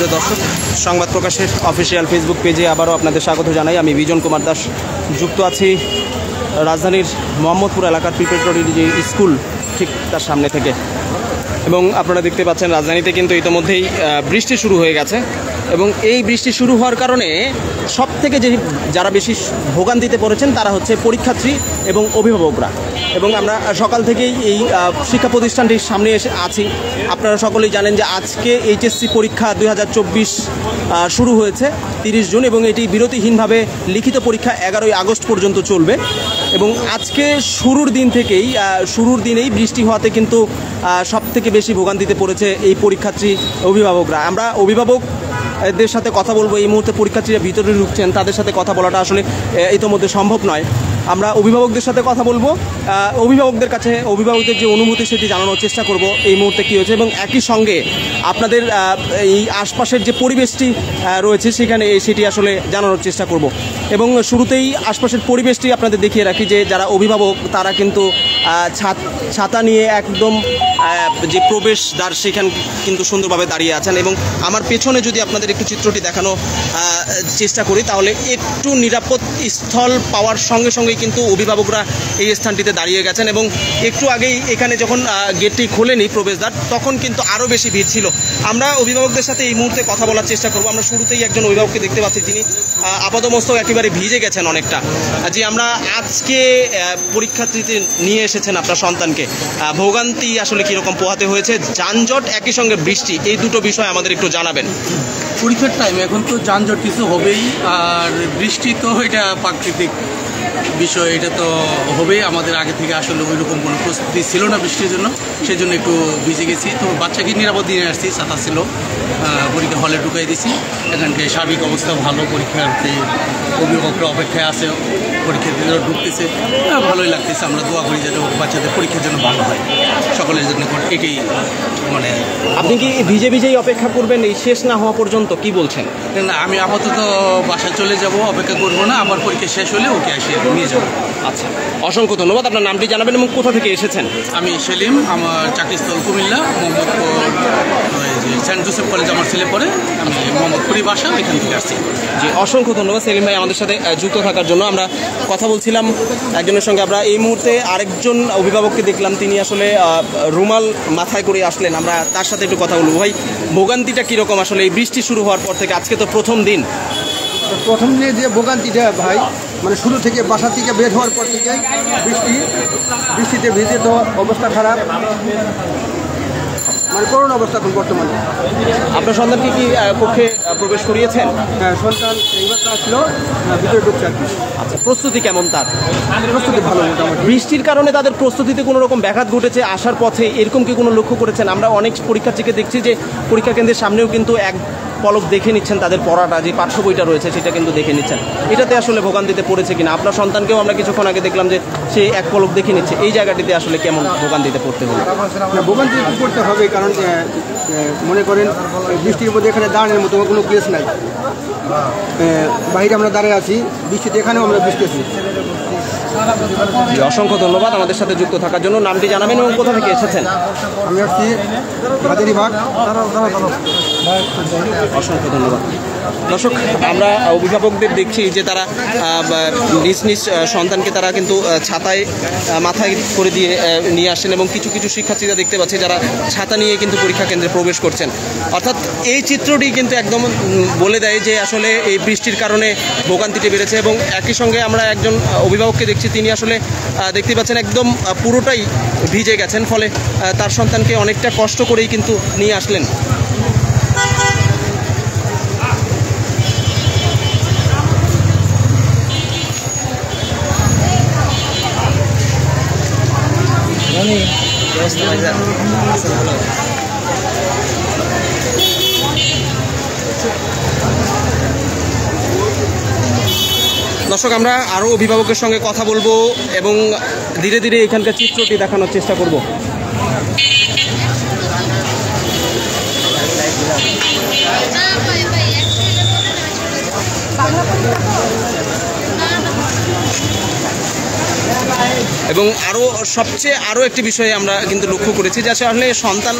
সুপ্রিয় দর্শক, সংবাদ প্রকাশের অফিসিয়াল ফেসবুক পেজে আবারও আপনাদের স্বাগত জানাই। আমি বিজন কুমার দাস যুক্ত আছি রাজধানীর মোহাম্মদপুর এলাকার প্রিপারেটরি যে স্কুল ঠিক তার সামনে থেকে, এবং আপনারা দেখতে পাচ্ছেন রাজধানীতে কিন্তু ইতিমধ্যেই বৃষ্টি শুরু হয়ে গেছে, এবং এই বৃষ্টি শুরু হওয়ার কারণে সব থেকে যারা বেশি ভোগান্তিতে পড়েছেন তারা হচ্ছে পরীক্ষার্থী এবং অভিভাবকরা। এবং আমরা সকাল থেকেই এই শিক্ষা প্রতিষ্ঠানটির সামনে এসে আছি। আপনারা সকলেই জানেন যে আজকে এইচএসসি পরীক্ষা 2024 শুরু হয়েছে 30 জুন, এবং এটি বিরতিহীনভাবে লিখিত পরীক্ষা 11ই আগস্ট পর্যন্ত চলবে। এবং আজকে শুরুর দিনেই বৃষ্টি হওয়াতে কিন্তু সব থেকে বেশি ভোগান্তিতে পড়েছে এই পরীক্ষার্থী অভিভাবকরা। আমরা অভিভাবকদের সাথে কথা বলবো। এই মুহূর্তে পরীক্ষার্থীরা ভিতরে ঢুকছেন, তাদের সাথে কথা বলাটা আসলে ইতোমধ্যে সম্ভব নয়। আমরা অভিভাবকদের সাথে কথা বলবো, অভিভাবকদের যে অনুভূতি সেটি জানানোর চেষ্টা করব এই মুহূর্তে কী হয়েছে, এবং একই সঙ্গে আপনাদের এই আশপাশের যে পরিবেশটি রয়েছে সেটি আসলে জানানোর চেষ্টা করব। এবং শুরুতেই আশপাশের পরিবেশটি আপনাদের দেখিয়ে রাখি যে যারা অভিভাবক তারা কিন্তু ছাতা নিয়ে একদম যে প্রবেশদ্বার সেখানে কিন্তু সুন্দরভাবে দাঁড়িয়ে আছেন। এবং আমার পেছনে যদি আপনাদের একটু চিত্রটি দেখানো চেষ্টা করি তাহলে একটু নিরাপদ স্থল পাওয়ার সঙ্গে সঙ্গেই কিন্তু অভিভাবকরা এই স্থানটিতে দাঁড়িয়ে গেছেন। এবং একটু আগেই এখানে যখন গেটটি খোলেনি প্রবেশদ্বার, তখন কিন্তু আরও বেশি ভিড় ছিল। আমরা অভিভাবকদের সাথে এই মুহূর্তে কথা বলার চেষ্টা করব। আমরা শুরুতেই একজন অভিভাবককে দেখতে পাচ্ছি, তিনি আপাতমস্তক একেবারে ভিজে গেছেন অনেকটা। যে আমরা আজকে পরীক্ষার্থীতে নিয়ে এসেছেন আপনার সন্তানকে, ভোগান্তি আসলে কীরকম পোহাতে হয়েছে, যানজট একই সঙ্গে বৃষ্টি, এই দুটো বিষয় আমাদের একটু জানাবেন। পরীক্ষার টাইম, এখন তো যানজট কিছু হবেই, আর বৃষ্টি তো এটা প্রাকৃতিক বিষয়, এটা তো হবেই। আমাদের আগে থেকে আসলে ওই রকম কোনো প্রস্তুতি ছিল না বৃষ্টির জন্য, সেই জন্য একটু ভিজে গেছি। তো বাচ্চাকে নিরাপদ নিয়ে আসছি, ছাতা ছিল, পরীক্ষা হলে ঢুকাই দিছি। এখানকে সার্বিক অবস্থা ভালো, পরীক্ষার্থী অভিভাবকরা অপেক্ষায় আছে, পরীক্ষার্থীরা ঢুকতেছে, ভালোই লাগতেছে। আমরা দোয়া করি যাতে বাচ্চাদের পরীক্ষার জন্য ভালো হয়, সকলের জন্য এটাই। মানে আপনি কি ভিজেই অপেক্ষা করবেন এই শেষ না হওয়া পর্যন্ত, কি বলছেন? না, আমি আপাতত বাসায় চলে যাব, অপেক্ষা করবো না, আমার পরীক্ষা শেষ হলে ওকে এসে নিয়ে যাবো। আচ্ছা, অসংখ্য ধন্যবাদ। আপনার নামটি জানাবেন এবং কোথা থেকে এসেছেন? আমি সেলিম, আমার চাকরিস্থল Comilla, Mohammadpur saint Joseph college আমার ছেলে পড়ে, আমি মোহাম্মদপুরি বাসা, এখান থেকে আসছি। জি, অসংখ্য ধন্যবাদ সেলিম ভাই আমাদের সাথে যুক্ত থাকার জন্য। আমরা কথা বলছিলাম একজনের সঙ্গে। আমরা এই মুহূর্তে আরেকজন অভিভাবককে দেখলাম, তিনি আসলে রুমাল মাথায় করে আসলেন। আমরা তার সাথে একটু কথা বলবো। ভাই, ভোগান্তিটা কীরকম আসলে এই বৃষ্টি শুরু হওয়ার পর থেকে? আজকে তো প্রথম দিন। প্রথম দিনে যে ভোগান্তিটা ভাই, মানে শুরু থেকে বাসা থেকে বের হওয়ার পর থেকেই বৃষ্টিতে ভিজে তো অবস্থা খারাপ, মানে করুণ অবস্থা এখন বর্তমানে। আপনার সন্তানকে কি কক্ষে প্রবেশ করিয়েছেন? হ্যাঁ, সন্তান এইবার আসলো, ভিতরে ঢুকছে আর কি। আচ্ছা, প্রস্তুতি কেমন তার? প্রস্তুতি ভালো মোটামুটি। বৃষ্টির কারণে তাদের প্রস্তুতিতে কোনো রকম ব্যাঘাত ঘটেছে আসার পথে, এরকম কি কোনো লক্ষ্য করেছেন? আমরা অনেক পরীক্ষার্থীকে দেখছি যে পরীক্ষা কেন্দ্রের সামনেও কিন্তু এক পলক দেখে নিচ্ছেন তাদের পড়াটা, যে পাঠ্য বইটা রয়েছে সেটা কিন্তু দেখে নিচ্ছেন। এটাতে আসলে ভোগান্তিতে পড়েছে কিনা? আপনার সন্তানকেও আমরা কিছুক্ষণ আগে দেখলাম যে সে এক পলক দেখে নিচ্ছে। এই জায়গাটিতে আসলে কেমন ভোগান্তিতে পড়তে হবে? ভোগান্তিতে পড়তে হবে, কারণ মনে করেন বৃষ্টির মধ্যে এখানে দাঁড়ানোর মতো কোনো প্লেস নাই। বাইরে আমরা দাঁড়িয়ে আছি, বৃষ্টিতে এখানেও আমরা ভিজতেছি। অসংখ্য ধন্যবাদ আমাদের সাথে যুক্ত থাকার জন্য। নামটি জানাবেন এবং কোথা থেকে এসেছেন? আমি আসছি হাজারিবাগ। অসংখ্য ধন্যবাদ। দর্শক, আমরা অভিভাবকদের দেখছি যে তারা নিজ নিজ সন্তানকে তারা কিন্তু ছাতায় মাথায় করে নিয়ে আসছেন, এবং কিছু কিছু শিক্ষার্থীরা দেখতে পাচ্ছি যারা ছাতা নিয়ে কিন্তু পরীক্ষা কেন্দ্রে প্রবেশ করছেন। অর্থাৎ এই চিত্রটি কিন্তু একদম বলে দেয় যে আসলে এই বৃষ্টির কারণে ভোগান্তিটি বেড়েছে। এবং একই সঙ্গে আমরা একজন অভিভাবককে দেখছি, তিনি আসলে দেখতে পাচ্ছেন একদম পুরোটাই ভিজে গেছেন, ফলে তার সন্তানকে অনেকটা কষ্ট করেই কিন্তু নিয়ে আসলেন। দর্শক, আমরা আরও অভিভাবকের সঙ্গে কথা বলবো এবং ধীরে ধীরে এখানকার চিত্রটি দেখানোর চেষ্টা করব। এবং সবচেয়ে একটি বিষয়ে আমরা কিন্তু লক্ষ্য করেছি যে আসলে সন্তান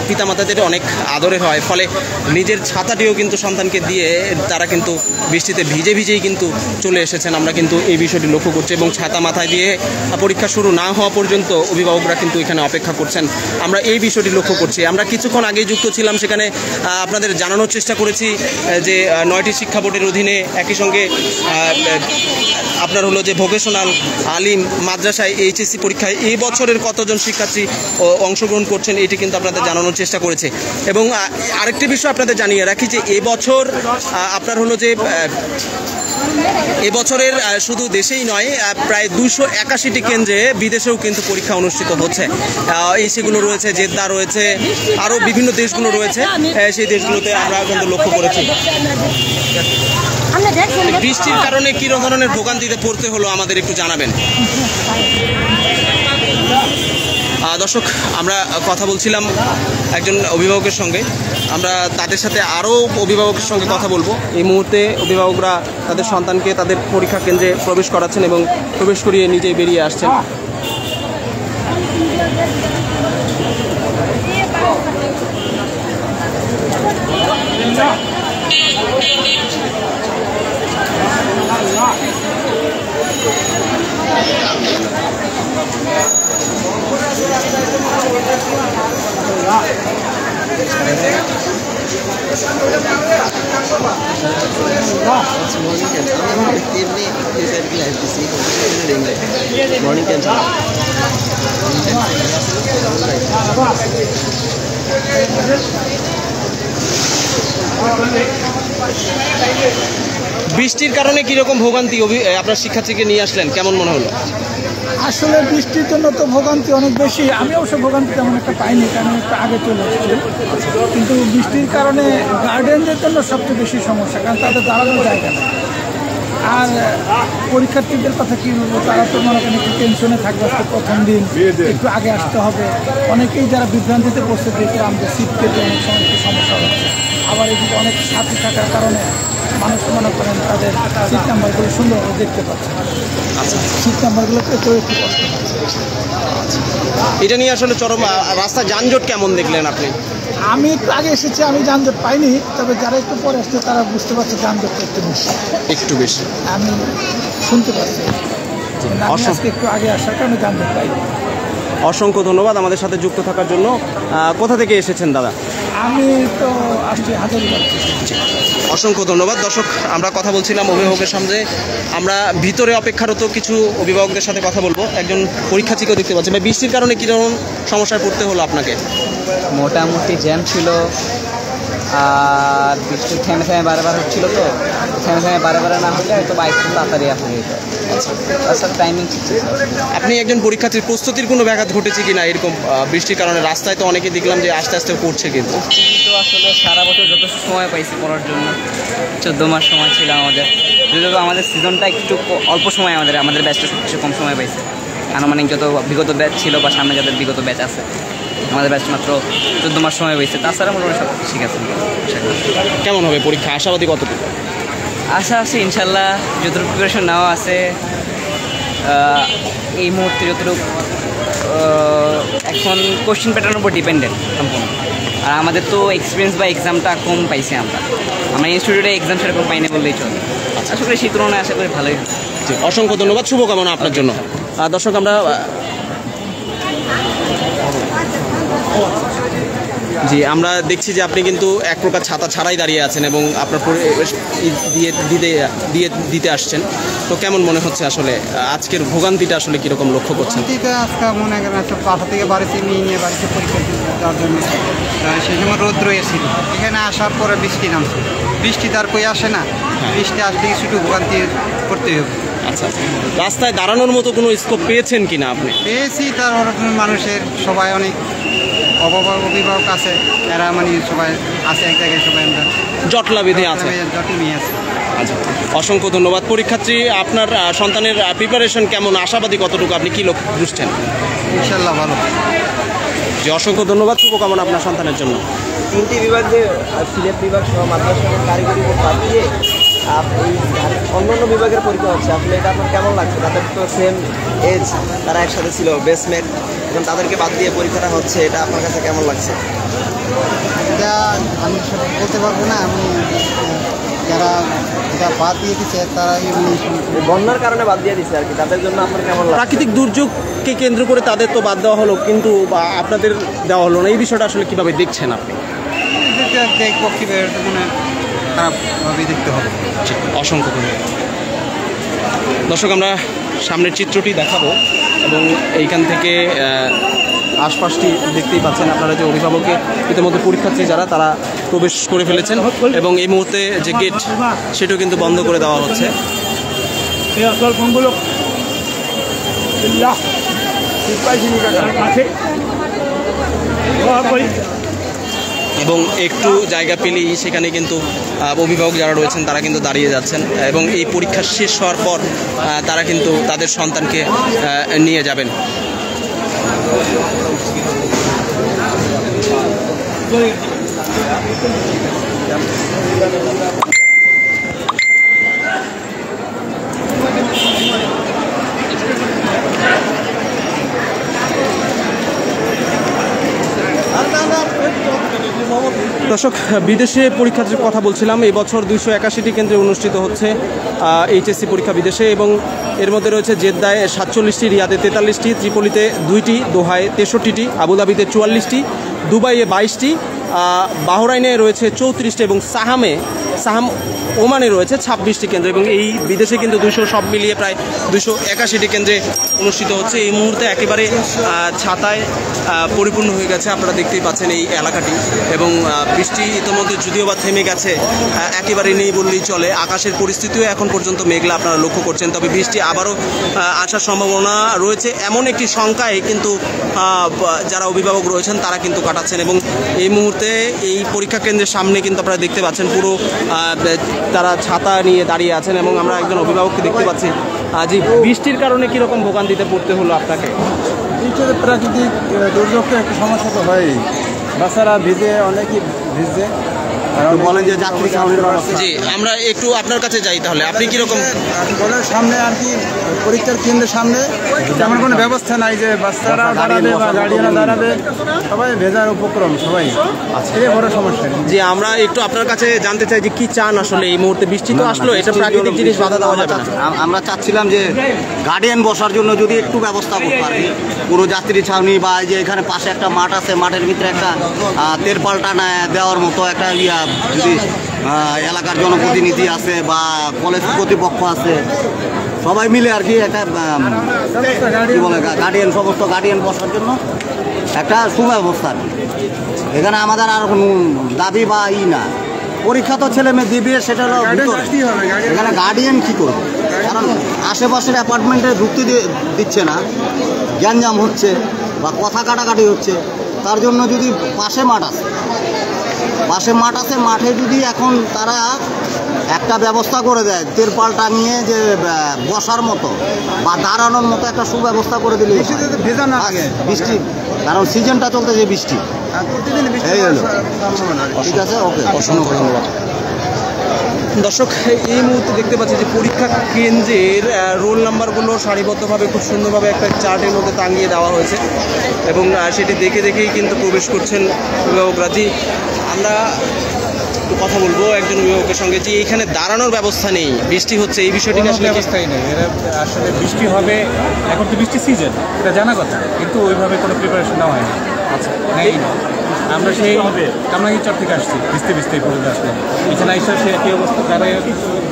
পিতামাতাদের অনেক আদরের হয়, ফলে নিজের ছাতাটিও কিন্তু সন্তানকে দিয়ে তারা কিন্তু বৃষ্টিতে ভিজেই কিন্তু চলে এসেছেন। আমরা কিন্তু এই বিষয়টি লক্ষ্য করছি এবং ছাতা মাথায় দিয়ে পরীক্ষা শুরু না হওয়া পর্যন্ত অভিভাবকরা কিন্তু এখানে অপেক্ষা করছেন। আমরা এই বিষয়টি লক্ষ্য করছি। আমরা কিছুক্ষণ আগেই যুক্ত ছিলাম, সেখানে আপনাদের জানানোর চেষ্টা করেছি যে 9টি শিক্ষা বোর্ডের অধীনে একই সঙ্গে আপনার হলো যে ভোকেশনাল, আলিম, মাদ্রাসায় এইচএসসি পরীক্ষায় এই বছরের কতজন শিক্ষার্থী অংশগ্রহণ করছেন এটি কিন্তু আপনাদের জানানোর চেষ্টা করেছে। এবং আরেকটি বিষয় আপনাদের জানিয়ে রাখি যে এবছর আপনার হলো যে এবছরের শুধু দেশেই নয়, প্রায় 281টি কেন্দ্রে বিদেশেও কিন্তু পরীক্ষা অনুষ্ঠিত হচ্ছে। সেগুলো রয়েছে জেদ্দা, রয়েছে আরও বিভিন্ন দেশগুলো রয়েছে, সেই দেশগুলোতে আমরা কিন্তু লক্ষ্য করেছি। বৃষ্টির কারণে কী ধরনের ভোগান্তিতে পড়তে হলো আমাদের একটু জানাবেন। দর্শক, আমরা কথা বলছিলাম একজন অভিভাবকের সঙ্গে, আমরা তাদের সাথে আরও অভিভাবকের সঙ্গে কথা বলবো। এই মুহূর্তে অভিভাবকরা তাদের সন্তানকে তাদের পরীক্ষা কেন্দ্রে প্রবেশ করাচ্ছেন এবং প্রবেশ করিয়ে নিজেই বেরিয়ে আসছেন। বৃষ্টির কারণে কিরকম ভোগান্তি আপনার শিক্ষার্থীকে নিয়ে আসলেন, কেমন মনে হলো? আসলে বৃষ্টির জন্য তো ভোগান্তি অনেক বেশি। আমি অবশ্য ভোগান্তি তেমন একটা পাইনি, কারণ একটু আগে চলে এসেছি। কিন্তু বৃষ্টির কারণে গার্ডেনদের জন্য সবচেয়ে বেশি সমস্যা, কারণ তাদের দাঁড়ানোর জায়গা নেই। আর পরীক্ষার্থীদের কথা কী বলবো, তারা তো মনে করেন একটু টেনশনে থাকবে, আজকে প্রথম দিন একটু আগে আসতে হবে। অনেকেই যারা বিভ্রান্তিতে বসতে দিয়েছে, আমাদের সিট পেতে অনেক সময় একটু সমস্যা হচ্ছে। আবার এদিকে অনেক সাথী থাকার কারণে মানুষ মনে করেন তাদের সিট নাম্বারগুলো সুন্দরভাবে দেখতে পাচ্ছে না। সিট নাম্বারগুলো পেতেও একটু কষ্ট হচ্ছে। এটা নিয়ে আসলে চরম রাস্তা যানজট কেমন দেখলেন আপনি? আমি একটু আগে এসেছি, আমি যানজট পাইনি, তবে যারা একটু পরে আসছে তারা বুঝতে পারছে যানজটটা একটু বেশি। আমি শুনতে পাচ্ছি আজকে একটু আগে আসার কারণে যানজট পাইনি। অসংখ্য ধন্যবাদ আমাদের সাথে যুক্ত থাকার জন্য। কোথা থেকে এসেছেন দাদা? আমি তো আসছি হাজারীবাগ। অসংখ্য ধন্যবাদ। দর্শক, আমরা কথা বলছিলাম অভিভাবকের সামনে, আমরা ভিতরে অপেক্ষারত কিছু অভিভাবকদের সাথে কথা বলবো। একজন পরীক্ষার্থীকেও দেখতে পাচ্ছি। ভাই, বৃষ্টির কারণে কীরকম সমস্যায় পড়তে হলো আপনাকে? মোটামুটি জ্যাম ছিল, আর বৃষ্টি থেমে বারবার হচ্ছিল, তো থেমে বারবার না হলে হয়তো বাইক তাড়াতাড়ি আসা যেত। তাছাড়া টাইমিং ঠিক ছিল। আপনি একজন পরীক্ষার্থীর প্রস্তুতির কোনো ব্যাঘাত ঘটেছে কিনা এরকম বৃষ্টির কারণে? রাস্তায় তো অনেকে দেখলাম যে আস্তে আস্তে পড়ছে, কিন্তু তো আসলে সারা বছর যথেষ্ট সময় পাইছি পড়ার জন্য। 14 মাস সময় ছিল আমাদের, যদিও আমাদের সিজনটা একটু অল্প সময়, আমাদের ব্যাচটা সবচেয়ে কম সময় পাইছে। আনুমানিক যত বিগত ব্যাচ ছিল বা সামনে যাদের বিগত ব্যাচ আছে, আমাদের ব্যাচ মাত্র 14 মাস সময় পাইছে। তাছাড়া মোটামুটি সব ঠিক আছে। কেমন হবে পরীক্ষা, আশাবাদী কতটুকু? আশা আছে ইনশাল্লাহ, যতটুকু প্রিপারেশন নেওয়া আছে এই মুহূর্তে, যতটুকু এখন কোশ্চেন প্যাটার্নের উপর ডিপেন্ডেন্ট সম্পূর্ণ। আর আমাদের তো এক্সপিরিয়েন্স বা এক্সামটা কম পাইছি আমরা ইনস্টিটিউটে এক্সাম সেরকম পাইনি বললেই চলে। আশা করি সেই তুলনায় আশা করি ভালোই। অসংখ্য ধন্যবাদ, শুভকামনা আপনার জন্য। দর্শক, আমরা আমরা দেখছি যে আপনি কিন্তু এক প্রকার ছাতা ছাড়াই দাঁড়িয়ে আছেন এবং আপনার দিতে আসছেন। তো কেমন মনে হচ্ছে আসলে আজকের ভোগান্তিটা আসলে কীরকম লক্ষ্য করছেন? আজকে মনে করেন বাসা থেকে বাড়িতে নিয়ে বাড়িতে পরীক্ষা দেওয়ার জন্য সেই সময় রোদ রয়েছিল, এখানে আসার পরে বৃষ্টি নামছে। বৃষ্টি তার কই আসে না, বৃষ্টি আসলে একটু ভোগান্তি করতে হবে। আচ্ছা, রাস্তায় দাঁড়ানোর মতো কোনো স্কোপ পেয়েছেন কিনা আপনি? পেয়েছি, তার মানুষের সবাই অনেক অভিভাবক আছে, এরা মানে সবাই আছে এক জায়গায়, সবাই আমরা জটলা বেঁধে আছে, জটলা নিয়ে আছে। আচ্ছা, অসংখ্য ধন্যবাদ। পরীক্ষার্থী, আপনার সন্তানের প্রিপারেশন কেমন, আশাবাদী কতটুকু, আপনি কী লক্ষ্য বুঝছেন? ইনশাল্লাহ ভালো। জি, অসংখ্য ধন্যবাদ, শুভকামনা আপনার সন্তানের জন্য। 3টি বিভাগে সিলেট বিভাগ সহ মাদ্রাসা কারিগরি বাদ দিয়ে এই অন্যান্য বিভাগের পরীক্ষা হচ্ছে, আসলে এটা আপনার কেমন লাগছে? তাদের তো সেম এজ, তারা একসাথে ছিল, বেসমেট, এখন তাদেরকে বাদ দিয়ে পরীক্ষাটা হচ্ছে, এটা আপনার কাছে কেমন লাগছে? এটা আমি বলতে পারবো না। আমি যারা এটা বাদ দিয়ে দিচ্ছে তারা বন্যার কারণে বাদ দিয়ে দিচ্ছে আর কি, তাদের জন্য আপনার কেমন লাগছে? প্রাকৃতিক দুর্যোগকে কেন্দ্র করে তাদের তো বাদ দেওয়া হলো, কিন্তু আপনাদের দেওয়া হলো না, এই বিষয়টা আসলে কিভাবে দেখছেন আপনি? দেখবো কীভাবে, মানে খারাপভাবেই দেখতে হবে। অসংখ্য ধন্যবাদ। দর্শক, আমরা সামনের চিত্রটি দেখাবো এবং এইখান থেকে আশপাশটি দেখতেই পাচ্ছেন আপনারা যে অভিভাবকের ইতিমধ্যে পরীক্ষার্থী যারা তারা প্রবেশ করে ফেলেছেন এবং এই মুহূর্তে যে গেট সেটাও কিন্তু বন্ধ করে দেওয়া হচ্ছে। এবং একটু জায়গা পেলেই সেখানে কিন্তু অভিভাবক যারা রয়েছেন তারা কিন্তু দাঁড়িয়ে যাচ্ছেন এবং এই পরীক্ষা শেষ হওয়ার পর তারা কিন্তু তাদের সন্তানকে নিয়ে যাবেন। দর্শক, বিদেশে পরীক্ষার কথা বলছিলাম, এই বছর 281টি কেন্দ্রে অনুষ্ঠিত হচ্ছে এইচএসসি পরীক্ষা বিদেশে এবং এর মধ্যে রয়েছে জেদ্দায় 47টি, রিয়াদে 43টি, ত্রিপলিতে 2টি, দোহায় 63টি, আবুধাবিতে 44টি, দুবাইয়ে 22টি, বাহরাইনে রয়েছে 34টি এবং সাহাম ওমানে রয়েছে 26টি কেন্দ্র এবং এই বিদেশে কিন্তু 200 সব মিলিয়ে প্রায় 281টি কেন্দ্রে অনুষ্ঠিত হচ্ছে। এই মুহূর্তে একেবারে ছাতায় পরিপূর্ণ হয়ে গেছে, আপনারা দেখতেই পাচ্ছেন এই এলাকাটি এবং বৃষ্টি ইতিমধ্যে যদিও বা থেমে গেছে, একেবারে নেই বললেই চলে। আকাশের পরিস্থিতিও এখন পর্যন্ত মেঘলা আপনারা লক্ষ্য করছেন, তবে বৃষ্টি আবারও আসার সম্ভাবনা রয়েছে এমন একটি শঙ্কায় কিন্তু যারা অভিভাবক রয়েছেন তারা কিন্তু কাটাচ্ছেন এবং এই মুহূর্তে এই পরীক্ষা কেন্দ্রের সামনে কিন্তু আপনারা দেখতে পাচ্ছেন পুরো তারা ছাতা নিয়ে দাঁড়িয়ে আছেন এবং আমরা একজন অভিভাবককে দেখতে পাচ্ছি। জি, বৃষ্টির কারণে কীরকম ভোগান্তিতে পড়তে হলো আপনাকে? বৃষ্টিতে প্রাকৃতিক দুর্যোগটা একটু সমস্যা তো হয়ই, বাচ্চারা ভিজে, অনেকই ভিজে। বলেন যে যাত্রী জি, আমরা একটু আপনার কাছে যাই, তাহলে আপনি কীরকম বলেন? সামনে আর কি পরীক্ষার কেন্দ্রের সামনে তেমন কোনো ব্যবস্থা নাই যে বাচ্চারা দাঁড়াবে বা গার্ডিয়ানরা দাঁড়াবে, সবাই ভেজার উপক্রম, সবাই এই বড় সমস্যা। জি, আমরা একটু আপনার কাছে জানতে চাই যে কি চান আসলে এই মুহূর্তে? বৃষ্টি তো আসলো, এটা প্রাকৃতিক জিনিস, বাধা দেওয়া যাবে না। আমরা চাচ্ছিলাম যে গার্ডিয়ান বসার জন্য যদি একটু ব্যবস্থা করতে পারি, পুরো যাত্রী ছাউনি বা এই যে এখানে পাশে একটা মাঠ আছে, মাঠের ভিতরে একটা তেরপাল টানা দেওয়ার মতো একটা যদি এলাকার জনপ্রতিনিধি আছে বা কলেজ কর্তৃপক্ষ আছে, সবাই মিলে আর কি একটা কি বলে গার্ডিয়ান, সমস্ত গার্ডিয়ান বসার জন্য একটা সুব্যবস্থা। এখানে আমাদের আর কোনো দাবি বা না, পরীক্ষা তো ছেলে মেয়ে দিবে, সেটা হলো এখানে গার্ডিয়ান কী করবে? কারণ আশেপাশের অ্যাপার্টমেন্টে ঢুকতে দিচ্ছে না, গ্যাঞ্জাম হচ্ছে বা কথা কাটাকাটি হচ্ছে। তার জন্য যদি পাশে মাঠ আছে, মাঠে যদি এখন তারা একটা ব্যবস্থা করে দেয়, তেরপাল টাঙিয়ে যে বসার মতো বা দাঁড়ানোর মতো একটা সুব্যবস্থা করে দিলে, বৃষ্টি কারণ সিজনটা চলতেছে, বৃষ্টি এই হলো। ঠিক আছে, ওকে, অসংখ্য ধন্যবাদ। দর্শক, এই মুহূর্তে দেখতে পাচ্ছি যে পরীক্ষা কেন্দ্রের রোল নাম্বারগুলো সারিবদ্ধভাবে খুব সুন্দরভাবে একটা চার্টের মধ্যে টাঙিয়ে দেওয়া হয়েছে এবং সেটি দেখেই কিন্তু প্রবেশ করছেন অভিভাবকরা। জি, আমরা একটু কথা বলবো একজন অভিভাবকের সঙ্গে, যে এখানে দাঁড়ানোর ব্যবস্থা নেই, বৃষ্টি হচ্ছে, এই বিষয়টি আসলে ব্যবস্থাই নেই। এরা আসলে বৃষ্টি হবে, এখন তো বৃষ্টি সিজন, এটা জানা কথা, কিন্তু ওইভাবে কোনো প্রিপারেশন নেওয়া হয়নি। আচ্ছা, নেই না, আমরা সেই কামরাঙ্গীরচর থেকে আসছি, ভিজতে পড়ে আসলাম, বিছানা এসে সে একই অবস্থা, তারা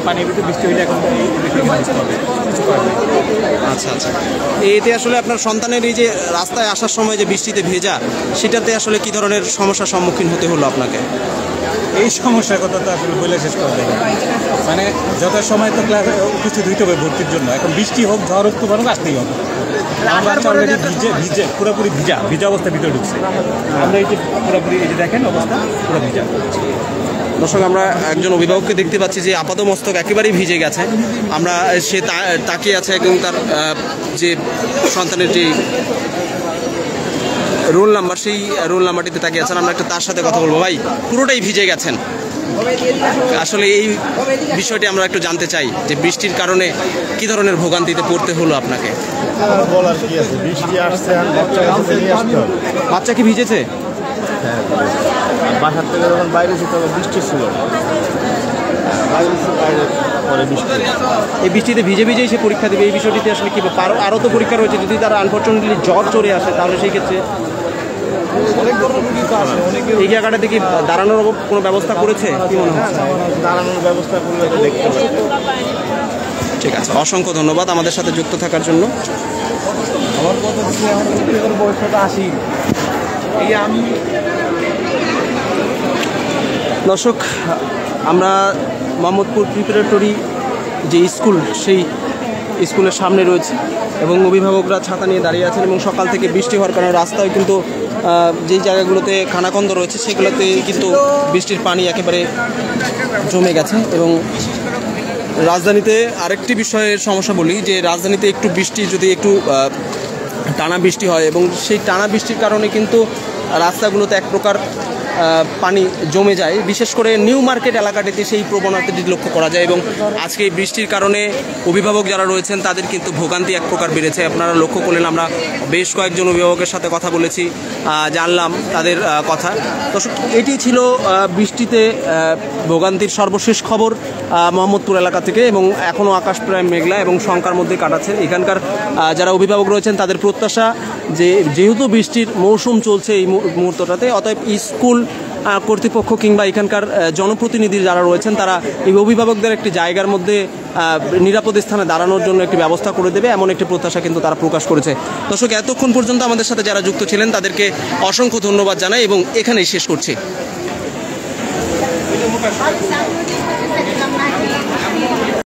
পানির ভিতরে বৃষ্টি হইলে এখন কিছু করবে। আচ্ছা, এতে আসলে আপনার সন্তানের এই যে রাস্তায় আসার সময় যে বৃষ্টিতে ভেজা, সেটাতে আসলে কি ধরনের সমস্যার সম্মুখীন হতে হলো আপনাকে? এই সমস্যার কথা তো আসলে বলে শেষ করা যাবে, মানে যত সময় তো ক্লাসে উপস্থিত হইতে হবে ভর্তির জন্য। এখন বৃষ্টি হোক, ঝড় হোক, তুফান হোক, আসতেই হবে। আমার বাচ্চা অলরেডি ভিজে পুরোপুরি ভিজা অবস্থা ভিতরে ঢুকছে। আমরা এই যে পুরোপুরি এই যে দেখেন অবস্থা পুরো ভিজা। দর্শক, আমরা একজন অভিভাবককে দেখতে পাচ্ছি যে আপাতমস্তক একেবারেই ভিজে গেছে। আমরা সে তাকিয়ে আছে এবং তার যে সন্তানের যে রোল নাম্বার, সেই রোল নাম্বারটিতে তাকিয়ে আছেন। আমরা একটু তার সাথে কথা বলবো। ভাই, পুরোটাই ভিজে গেছেন, আসলে এই বিষয়টি আমরা একটু জানতে চাই যে বৃষ্টির কারণে কি ধরনের ভোগান্তিতে পড়তে হলো আপনাকে? বলার কি আছে, বৃষ্টি আসছে আর বাচ্চা কাছে নিয়ে আসতে হবে। বাচ্চা কি ভিজেছে? হ্যাঁ, বাসার থেকে যখন বাইরে ছিল তখন বৃষ্টি ছিল, বাইরে পরে বৃষ্টি। এই বৃষ্টিতে ভিজে ভিজেই সে পরীক্ষা দেবে, এই বিষয়টিতে আসলে কি আরও তো পরীক্ষা রয়েছে, যদি তারা আনফর্চুনেটলি জ্বর চলে আসে তাহলে সেই ক্ষেত্রে অনেক ধরনের রুগী তো আসে, অনেকে এই জায়গাটা দেখি দাঁড়ানোর কোনো ব্যবস্থা করেছে কি মনে হচ্ছে? দাঁড়ানোর ব্যবস্থা করলে দেখতে পাবে। ঠিক আছে, অসংখ্য ধন্যবাদ আমাদের সাথে যুক্ত থাকার জন্য। আমার কথা হচ্ছে আমার বয়সটা আসি এই আমি। দর্শক, আমরা মোহাম্মদপুর প্রিপারেটরি যে স্কুল, সেই স্কুলের সামনে রয়েছে এবং অভিভাবকরা ছাতা নিয়ে দাঁড়িয়ে আছেন এবং সকাল থেকে বৃষ্টি হওয়ার কারণে রাস্তায় কিন্তু যেই জায়গাগুলোতে খানাখন্দ রয়েছে সেগুলোতে কিন্তু বৃষ্টির পানি একেবারে জমে গেছে। এবং রাজধানীতে আরেকটি বিষয়ের সমস্যা বলি, যে রাজধানীতে একটু বৃষ্টি যদি একটু টানা বৃষ্টি হয় এবং সেই টানা বৃষ্টির কারণে কিন্তু রাস্তাগুলোতে এক প্রকার পানি জমে যায়, বিশেষ করে নিউ মার্কেট এলাকাটিতে সেই প্রবণতাটি লক্ষ্য করা যায়। এবং আজকে এই বৃষ্টির কারণে অভিভাবক যারা রয়েছেন তাদের কিন্তু ভোগান্তি এক প্রকার বেড়েছে। আপনারা লক্ষ্য করলেন, আমরা বেশ কয়েকজন অভিভাবকের সাথে কথা বলেছি, জানলাম তাদের কথা। দর্শক, এটি ছিল বৃষ্টিতে ভোগান্তির সর্বশেষ খবর মোহাম্মদপুর এলাকা থেকে। এবং এখনও আকাশ প্রায় মেঘলা এবং শঙ্কার মধ্যে কাটাচ্ছে। এখানকার যারা অভিভাবক রয়েছেন তাদের প্রত্যাশা যে যেহেতু বৃষ্টির মৌসুম চলছে এই মুহূর্তটাতে, অতএব স্কুল কর্তৃপক্ষ কিংবা এখানকার জনপ্রতিনিধি যারা রয়েছেন তারা এই অভিভাবকদের একটি জায়গার মধ্যে নিরাপদ স্থানে দাঁড়ানোর জন্য একটি ব্যবস্থা করে দেবে, এমন একটি প্রত্যাশা কিন্তু তারা প্রকাশ করেছে। দর্শক, এতক্ষণ পর্যন্ত আমাদের সাথে যারা যুক্ত ছিলেন তাদেরকে অসংখ্য ধন্যবাদ জানাই এবং এখানেই শেষ করছি।